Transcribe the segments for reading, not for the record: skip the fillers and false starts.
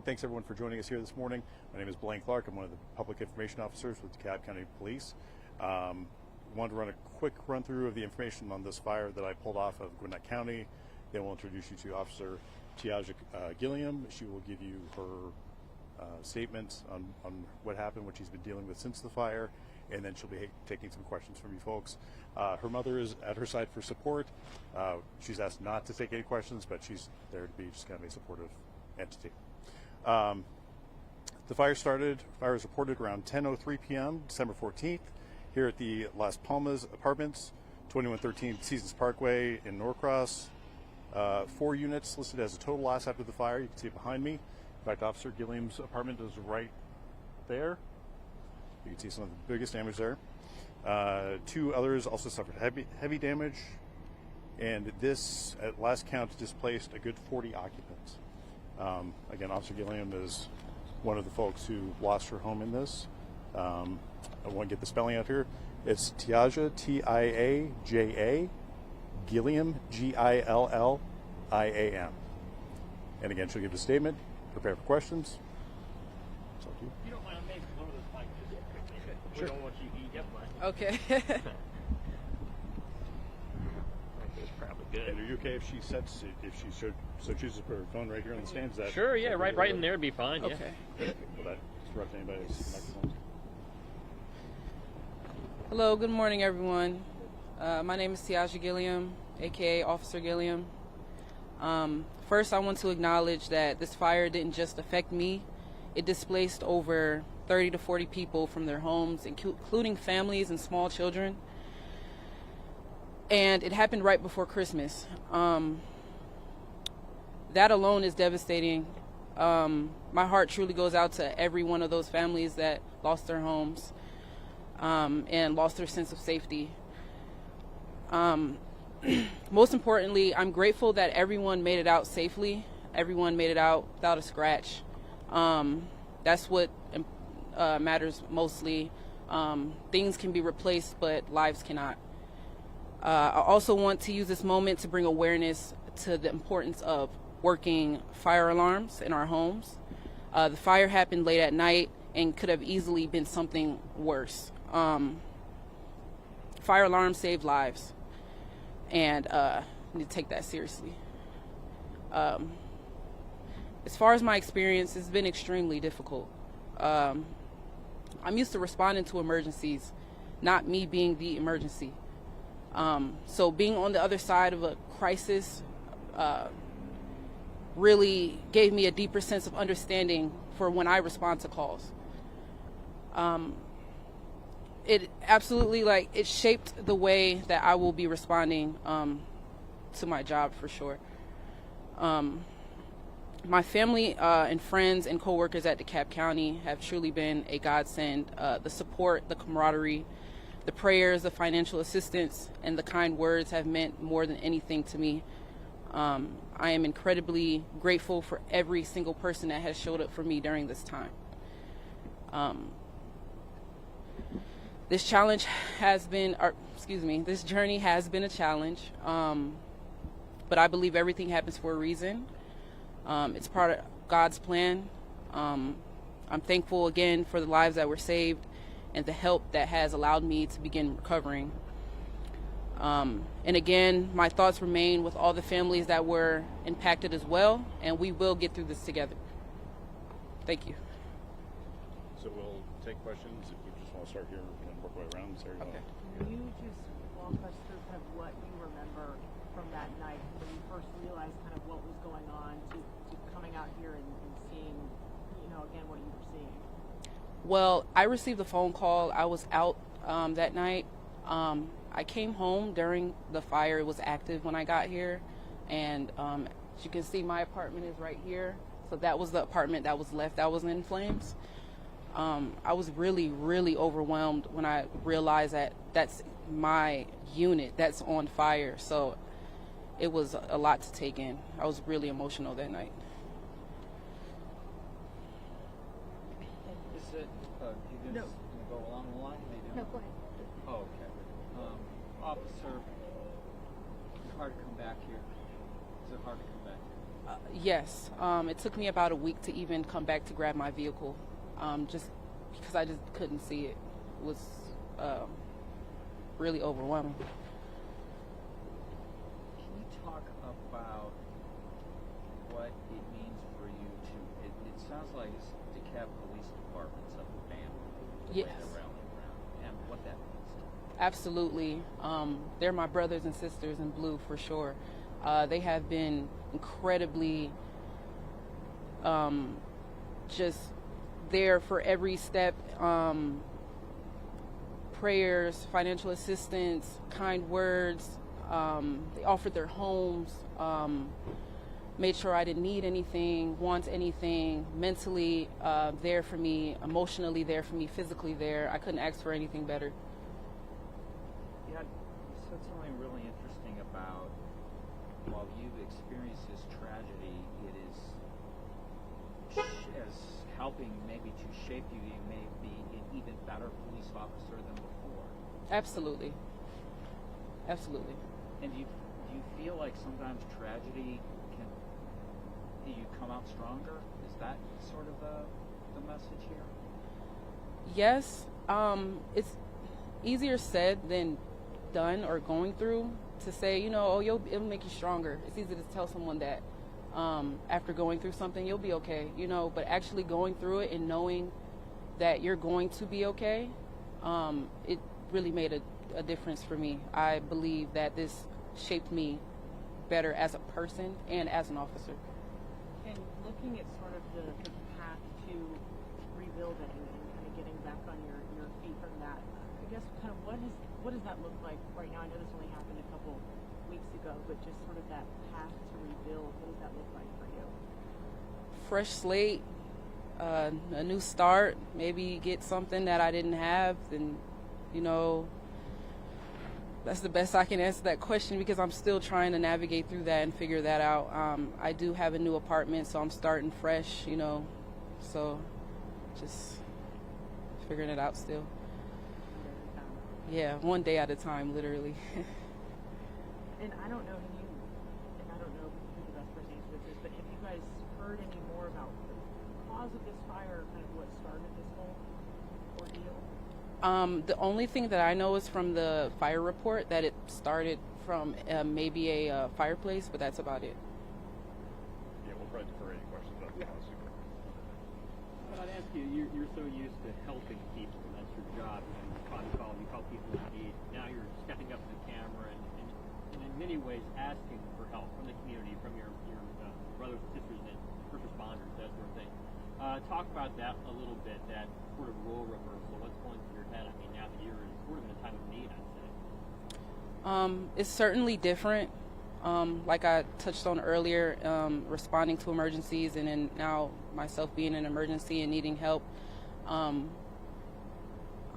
Thanks everyone for joining us here this morning. My name is Blaine Clark. I'm one of the public information officers with DeKalb County Police. Wanted to run a quick run through of the information on this fire that I pulled off of Gwinnett County. Then we'll introduce you to Officer Tiaja Gilliam. She will give you her statements on what happened, what she's been dealing with since the fire, and then she'll be taking some questions from you folks. Her mother is at her side for support. She's asked not to take any questions, but she's there to be just kind of a supportive entity. The fire was reported around 10:03 p.m. December 14th here at the Las Palmas Apartments, 2113 Seasons Parkway in Norcross. 4 units listed as a total loss after the fire. You can see it behind me. In fact, Officer Gilliam's apartment is right there. You can see some of the biggest damage there. 2 others also suffered heavy damage, and this, at last count, displaced a good 40 occupants. Again, Officer Gilliam is one of the folks who lost her home in this. I want to get the spelling out here. It's Tiaja, Tiaja, Gilliam, Gilliam. And again, she'll give a statement, prepare for questions. It's up to you. You don't mind making one of those mics just quickly? Sure. We don't want you to eat up much. Okay. It's probably good. And are you okay if she chooses to put her phone right here on the stand? Is that Sure, yeah, right in there would be fine. Okay. Yeah. Will that disrupt anybody's microphones? Hello, good morning, everyone. My name is Tiaja Gilliam, aka Officer Gilliam. First, I want to acknowledge that this fire didn't just affect me. It displaced over 30 to 40 people from their homes, including families and small children. And it happened right before Christmas. That alone is devastating. My heart truly goes out to every one of those families that lost their homes and lost their sense of safety. Most importantly, I'm grateful that everyone made it out safely. Everyone made it out without a scratch. That's what matters mostly. Things can be replaced, but lives cannot. I also want to use this moment to bring awareness to the importance of working fire alarms in our homes. The fire happened late at night and could have easily been something worse. Fire alarms save lives, and need to take that seriously. As far as my experience, it's been extremely difficult. I'm used to responding to emergencies, not me being the emergency. So being on the other side of a crisis really gave me a deeper sense of understanding for when I respond to calls. It absolutely, it shaped the way that I will be responding to my job for sure. My family and friends and coworkers at DeKalb County have truly been a godsend. The support, the camaraderie, the prayers, the financial assistance, and the kind words have meant more than anything to me. I am incredibly grateful for every single person that has showed up for me during this time. This journey has been a challenge, but I believe everything happens for a reason. It's part of God's plan. I'm thankful again for the lives that were saved and the help that has allowed me to begin recovering. And again, my thoughts remain with all the families that were impacted as well, and we will get through this together. Thank you. So we'll take questions. If we just want to start here and work our way around. Sarah, Okay. Can you just walk us through kind of what you remember from that night when you first realized kind of what was going on to coming out here and seeing, again, what you were seeing? Well, I received a phone call. I was out that night. I came home during the fire. It was active when I got here. And as you can see, my apartment is right here. So that was the apartment that was left that was in flames. I was really, really overwhelmed when I realized that that's my unit that's on fire. So it was a lot to take in. I was really emotional that night. Is it, do you guys go along the line? No, go ahead. Oh, okay. Officer, it's hard to come back here. Is it hard to come back here? Yes. It took me about a week to even come back to grab my vehicle, just because I just couldn't see it. It was really overwhelming. Can you talk about what it means for you to? It sounds like it's DeKalb Police Department's a family. Yes. Rallying around, and what that means. Absolutely. They're my brothers and sisters in blue for sure. They have been incredibly just there for every step. Prayers, financial assistance, kind words. They offered their homes, made sure I didn't need anything, want anything, mentally there for me, emotionally there for me, physically there. I couldn't ask for anything better. Yeah, you said something really interesting about while you've experienced this tragedy, it is as helping maybe to shape you. You may be an even better police officer than before. Absolutely. Absolutely. And do you feel like sometimes tragedy can you come out stronger? Is that sort of the message here? Yes. It's easier said than done or going through to say, it'll make you stronger. It's easy to tell someone that after going through something, you'll be okay, but actually going through it and knowing that you're going to be okay, it really made a difference for me. I believe that this shaped me better as a person and as an officer. And looking at sort of the path to rebuilding and kind of getting back on your feet from that, I guess kind of what does that look like right now? I know this only happened a couple weeks ago, but just sort of that path to rebuild, what does that look like for you? Fresh slate, a new start, maybe get something that I didn't have, and that's the best I can answer that question because I'm still trying to navigate through that and figure that out. I do have a new apartment, so I'm starting fresh, so just figuring it out still. Yeah, one day at a time, literally. And I don't know who the best person to answer this is, but have you guys heard any more about the cause of this fire, kind of what started this whole ordeal? The only thing that I know is from the fire report that it started from maybe a fireplace, but that's about it. Yeah, we'll probably defer any questions about the house. But I'd ask you, you're so used to helping people, and that's your job. You call people in need. Now you're stepping up to the camera and in many ways asking for help from the community, from your brothers and sisters and first responders, that sort of thing. Talk about that a little bit, that sort of role reversal. What's going through your head? I mean, now that you're sort of in a time of need, I'd say. It's certainly different. Like I touched on earlier, responding to emergencies and then now myself being in an emergency and needing help.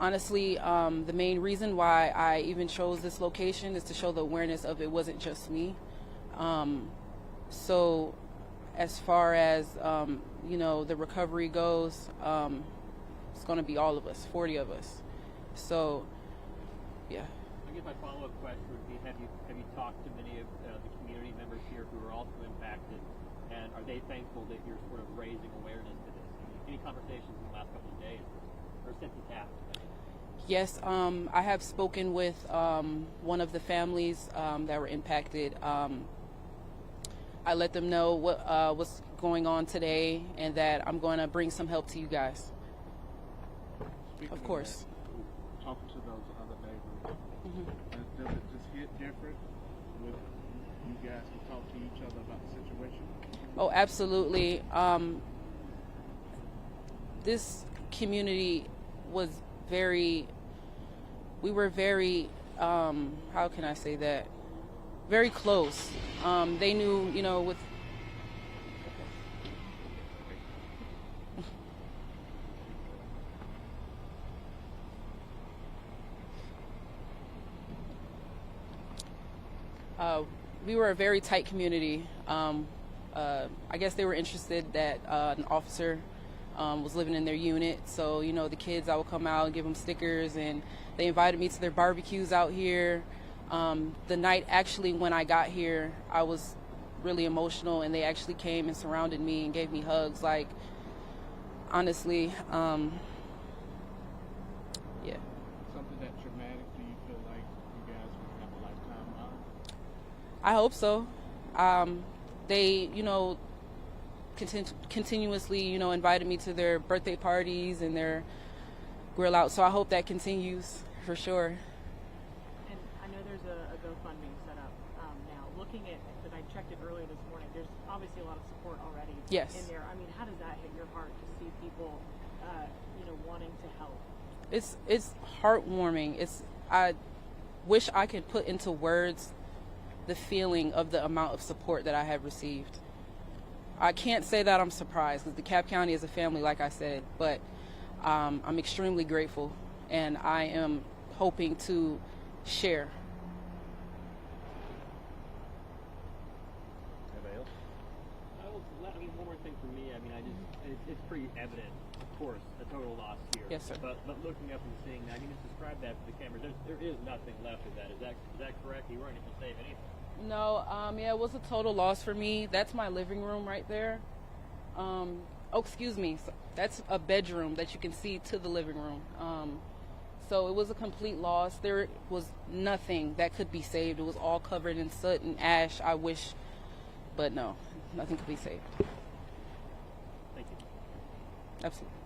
Honestly, the main reason why I even chose this location is to show the awareness of it wasn't just me. So as far as, the recovery goes, it's going to be all of us, 40 of us. So, yeah. I guess my follow-up question would be, have you talked to many of the community members here who are also impacted, and are they thankful that you're sort of raising awareness to this? Any conversations in the last couple of days or since it's happened? Yes, I have spoken with one of the families that were impacted. I let them know what's going on today and that I'm going to bring some help to you guys. Speaking of course. That, talking to those other neighbors, does it just hit different when you guys can talk to each other about the situation? Oh, absolutely. This community was we were very, how can I say that? Very close. They knew, with. We were a very tight community. I guess they were interested that an officer was living in their unit. So, the kids, I would come out and give them stickers, and they invited me to their barbecues out here. The night actually when I got here, I was really emotional, and they actually came and surrounded me and gave me hugs. Like, honestly, yeah. Something that traumatic, do you feel like you guys will have a lifetime of? I hope so. They, continuously, invited me to their birthday parties and their grill out. So I hope that continues for sure. And I know there's a GoFundMe set up now. Looking at that, I checked it earlier this morning. There's obviously a lot of support already Yes. in there. I mean, how does that hit your heart to see people, wanting to help? It's heartwarming. I wish I could put into words the feeling of the amount of support that I have received. I can't say that I'm surprised because DeKalb County is a family, like I said, but I'm extremely grateful, and I am hoping to share. Anybody else? One more thing for me. It's pretty evident, of course, a total loss here. Yes, sir. But looking up and seeing that, you just described that to the cameras. There is nothing left of that. Is that correct? You weren't able to save anything. No, yeah, it was a total loss for me. That's my living room right there. Excuse me. So that's a bedroom that you can see to the living room. So it was a complete loss. There was nothing that could be saved. It was all covered in soot and ash. I wish, but no, nothing could be saved. Thank you. Absolutely.